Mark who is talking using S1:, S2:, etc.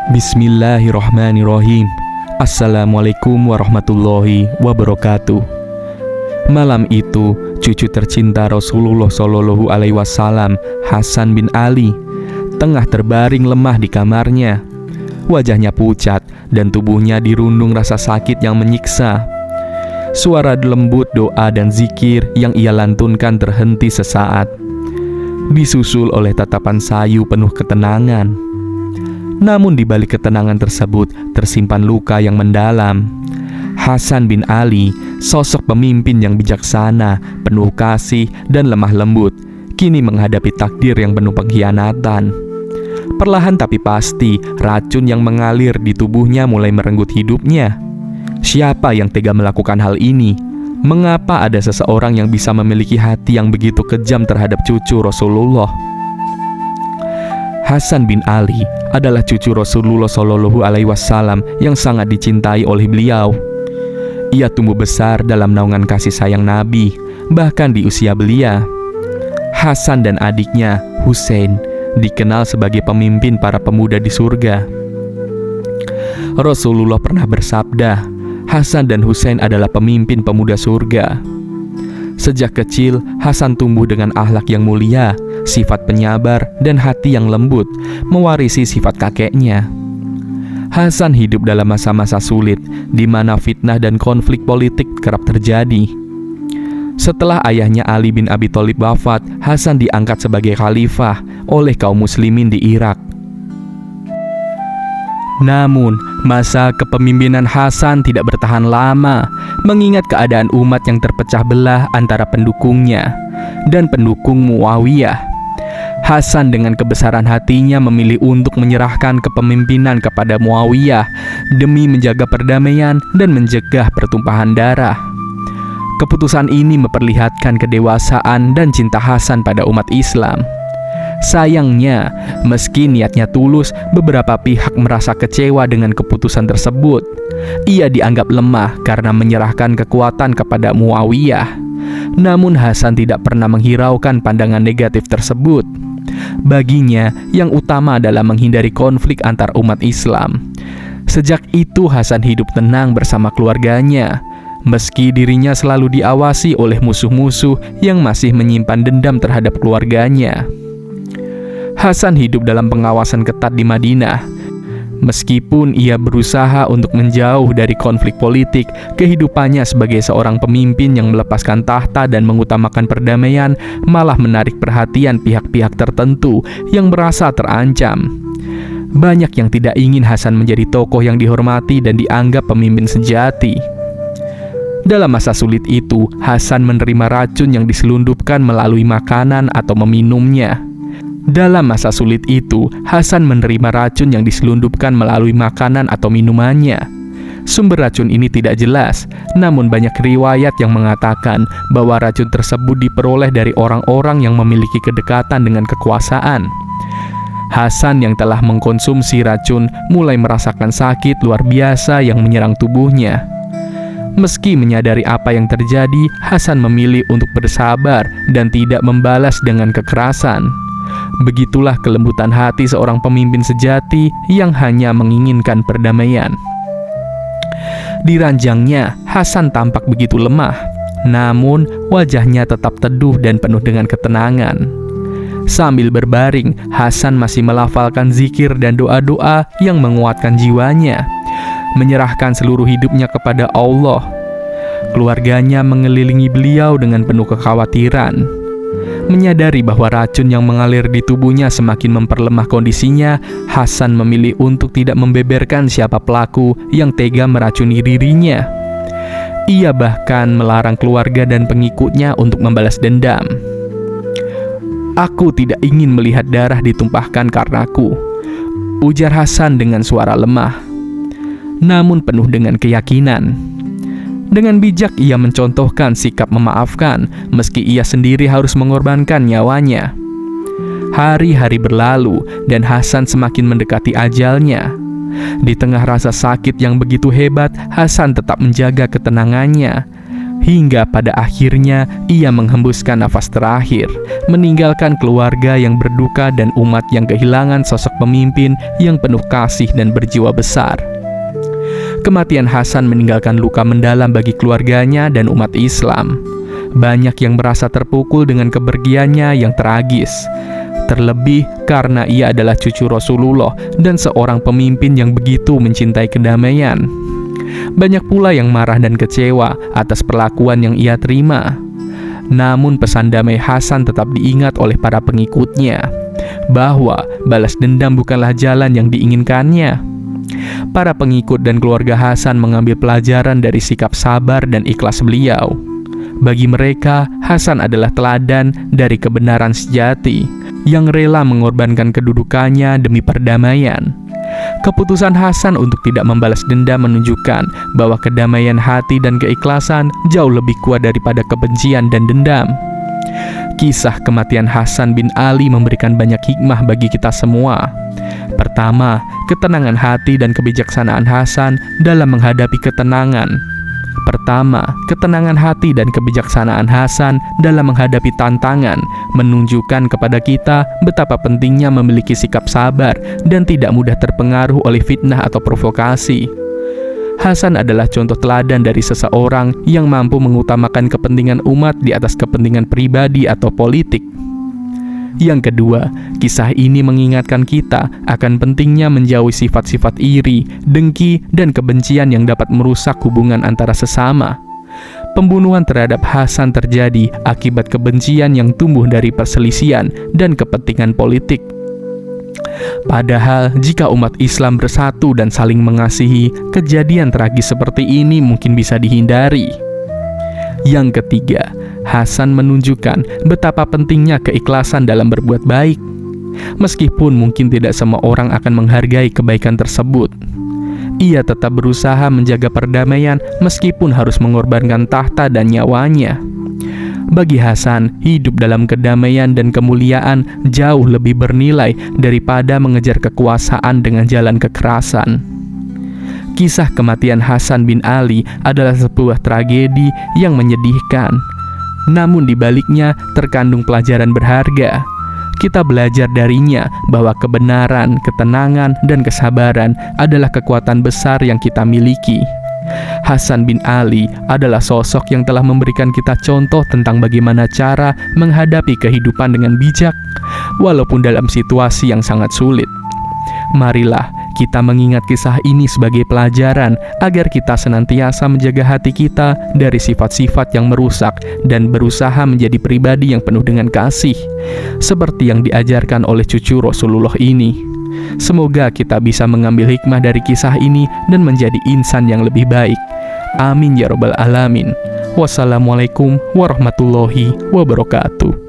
S1: Bismillahirrahmanirrahim. Assalamualaikum warahmatullahi wabarakatuh. Malam itu, cucu tercinta Rasulullah Shallallahu Alaihi Wasallam, Hasan bin Ali, tengah terbaring lemah di kamarnya. Wajahnya pucat dan tubuhnya dirundung rasa sakit yang menyiksa. Suara lembut doa dan zikir yang ia lantunkan terhenti sesaat, disusul oleh tatapan sayu penuh ketenangan. Namun di balik ketenangan tersebut tersimpan luka yang mendalam. Hasan bin Ali, sosok pemimpin yang bijaksana, penuh kasih dan lemah lembut, kini menghadapi takdir yang penuh pengkhianatan. Perlahan tapi pasti, racun yang mengalir di tubuhnya mulai merenggut hidupnya. Siapa yang tega melakukan hal ini? Mengapa ada seseorang yang bisa memiliki hati yang begitu kejam terhadap cucu Rasulullah? Hasan bin Ali adalah cucu Rasulullah Shallallahu Alaihi Wasallam yang sangat dicintai oleh beliau. Ia tumbuh besar dalam naungan kasih sayang Nabi, bahkan di usia belia. Hasan dan adiknya, Husain, dikenal sebagai pemimpin para pemuda di surga. Rasulullah pernah bersabda, Hasan dan Husain adalah pemimpin pemuda surga. Sejak kecil, Hasan tumbuh dengan akhlak yang mulia, sifat penyabar, dan hati yang lembut, mewarisi sifat kakeknya. Hasan hidup dalam masa-masa sulit, di mana fitnah dan konflik politik kerap terjadi. Setelah ayahnya Ali bin Abi Thalib wafat, Hasan diangkat sebagai khalifah oleh kaum muslimin di Irak. Namun, masa kepemimpinan Hasan tidak bertahan lama, mengingat keadaan umat yang terpecah belah antara pendukungnya dan pendukung Muawiyah. Hasan dengan kebesaran hatinya memilih untuk menyerahkan kepemimpinan kepada Muawiyah demi menjaga perdamaian dan mencegah pertumpahan darah. Keputusan ini memperlihatkan kedewasaan dan cinta Hasan pada umat Islam. Sayangnya, meski niatnya tulus, beberapa pihak merasa kecewa dengan keputusan tersebut. Ia dianggap lemah karena menyerahkan kekuatan kepada Muawiyah. Namun Hasan tidak pernah menghiraukan pandangan negatif tersebut. Baginya, yang utama adalah menghindari konflik antar umat Islam. Sejak itu Hasan hidup tenang bersama keluarganya, meski dirinya selalu diawasi oleh musuh-musuh yang masih menyimpan dendam terhadap keluarganya. Hasan hidup dalam pengawasan ketat di Madinah. Meskipun ia berusaha untuk menjauh dari konflik politik, kehidupannya sebagai seorang pemimpin yang melepaskan tahta dan mengutamakan perdamaian malah menarik perhatian pihak-pihak tertentu yang merasa terancam. Banyak yang tidak ingin Hasan menjadi tokoh yang dihormati dan dianggap pemimpin sejati. Dalam masa sulit itu, Hasan menerima racun yang diselundupkan melalui makanan atau meminumnya. Dalam masa sulit itu, Hasan menerima racun yang diselundupkan melalui makanan atau minumannya. Sumber racun ini tidak jelas, namun banyak riwayat yang mengatakan bahwa racun tersebut diperoleh dari orang-orang yang memiliki kedekatan dengan kekuasaan. Hasan yang telah mengkonsumsi racun mulai merasakan sakit luar biasa yang menyerang tubuhnya. Meski menyadari apa yang terjadi, Hasan memilih untuk bersabar dan tidak membalas dengan kekerasan. Begitulah kelembutan hati seorang pemimpin sejati yang hanya menginginkan perdamaian. Di ranjangnya, Hasan tampak begitu lemah, namun wajahnya tetap teduh dan penuh dengan ketenangan. Sambil berbaring, Hasan masih melafalkan zikir dan doa-doa yang menguatkan jiwanya, menyerahkan seluruh hidupnya kepada Allah. Keluarganya mengelilingi beliau dengan penuh kekhawatiran. Menyadari bahwa racun yang mengalir di tubuhnya semakin memperlemah kondisinya, Hasan memilih untuk tidak membeberkan siapa pelaku yang tega meracuni dirinya. Ia bahkan melarang keluarga dan pengikutnya untuk membalas dendam. "Aku tidak ingin melihat darah ditumpahkan karenaku," ujar Hasan dengan suara lemah, namun penuh dengan keyakinan. Dengan bijak ia mencontohkan sikap memaafkan, meski ia sendiri harus mengorbankan nyawanya. Hari-hari berlalu dan Hasan semakin mendekati ajalnya. Di tengah rasa sakit yang begitu hebat, Hasan tetap menjaga ketenangannya. hingga pada akhirnya ia menghembuskan nafas terakhir, meninggalkan keluarga yang berduka dan umat yang kehilangan sosok pemimpin yang penuh kasih dan berjiwa besar. Kematian Hasan meninggalkan luka mendalam bagi keluarganya dan umat Islam. Banyak yang merasa terpukul dengan kepergiannya yang tragis, terlebih karena ia adalah cucu Rasulullah dan seorang pemimpin yang begitu mencintai kedamaian. Banyak pula yang marah dan kecewa atas perlakuan yang ia terima. Namun pesan damai Hasan tetap diingat oleh para pengikutnya, bahwa balas dendam bukanlah jalan yang diinginkannya. Para pengikut dan keluarga Hasan mengambil pelajaran dari sikap sabar dan ikhlas beliau. Bagi mereka, Hasan adalah teladan dari kebenaran sejati, yang rela mengorbankan kedudukannya demi perdamaian. Keputusan Hasan untuk tidak membalas dendam menunjukkan bahwa kedamaian hati dan keikhlasan jauh lebih kuat daripada kebencian dan dendam. Kisah kematian Hasan bin Ali memberikan banyak hikmah bagi kita semua. Pertama, ketenangan hati dan kebijaksanaan Hasan dalam menghadapi dalam menghadapi tantangan menunjukkan kepada kita betapa pentingnya memiliki sikap sabar dan tidak mudah terpengaruh oleh fitnah atau provokasi. Hasan adalah contoh teladan dari seseorang yang mampu mengutamakan kepentingan umat di atas kepentingan pribadi atau politik. Yang kedua, kisah ini mengingatkan kita akan pentingnya menjauhi sifat-sifat iri, dengki, dan kebencian yang dapat merusak hubungan antara sesama. Pembunuhan terhadap Hasan terjadi akibat kebencian yang tumbuh dari perselisihan dan kepentingan politik. Padahal, jika umat Islam bersatu dan saling mengasihi, kejadian tragis seperti ini mungkin bisa dihindari. Yang ketiga, Hasan menunjukkan betapa pentingnya keikhlasan dalam berbuat baik. Meskipun mungkin tidak semua orang akan menghargai kebaikan tersebut, ia tetap berusaha menjaga perdamaian meskipun harus mengorbankan tahta dan nyawanya. Bagi Hasan, hidup dalam kedamaian dan kemuliaan jauh lebih bernilai daripada mengejar kekuasaan dengan jalan kekerasan. Kisah kematian Hasan bin Ali adalah sebuah tragedi yang menyedihkan. Namun di baliknya terkandung pelajaran berharga. Kita belajar darinya bahwa kebenaran, ketenangan, dan kesabaran adalah kekuatan besar yang kita miliki. Hasan bin Ali adalah sosok yang telah memberikan kita contoh tentang bagaimana cara menghadapi kehidupan dengan bijak, walaupun dalam situasi yang sangat sulit. Marilah kita mengingat kisah ini sebagai pelajaran agar kita senantiasa menjaga hati kita dari sifat-sifat yang merusak dan berusaha menjadi pribadi yang penuh dengan kasih, seperti yang diajarkan oleh cucu Rasulullah ini. Semoga kita bisa mengambil hikmah dari kisah ini dan menjadi insan yang lebih baik. Amin ya rabbal alamin. Wassalamualaikum warahmatullahi wabarakatuh.